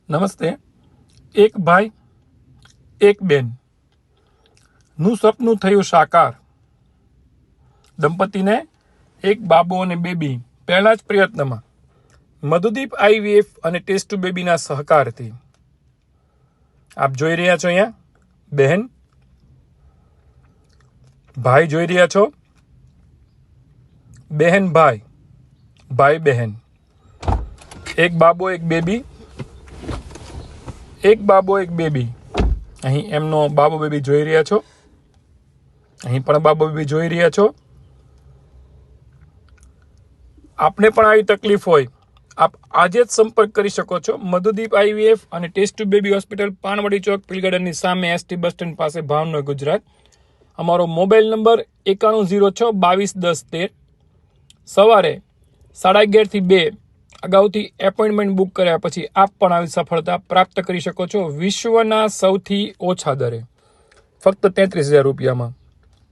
નમસ્તે. એક ભાઈ એક બેન નું સપનું થયું સાકાર. દંપતીને એક બાબો અને બેબી પહેલા જ પ્રયત્નમાં મધુદીપ IVF અને ટેસ્ટ ટુ બેબીના સહકારથી. આપ જોઈ રહ્યા છો અહીંયા બહેન, ભાઈ જોઈ રહ્યા છો, બહેન ભાઈ, ભાઈ બહેન, એક બાબો એક બેબી, એક બાબો એક બેબી. અહીં એમનો બાબો બેબી જોઈ રહ્યા છો, અહીં પણ બાબો બેબી જોઈ રહ્યા છો. આપને પણ આવી તકલીફ હોય, આપ આજે જ સંપર્ક કરી શકો છો. મધુદીપ IVF અને test tube baby hospital, Panwadi Chowk, Pil ગાર્ડનની સામે, ST બસ સ્ટેન્ડ પાસે, ભાવનગર, ગુજરાત. અમારો મોબાઈલ નંબર 9106221013. સવારે 11:30 થી 2 અગાઉથી એપોઇન્ટમેન્ટ બુક કર્યા પછી આપ પણ આવી સફળતા પ્રાપ્ત કરી શકો છો વિશ્વના સૌથી ઓછા દરે, ફક્ત 33,000 રૂપિયામાં.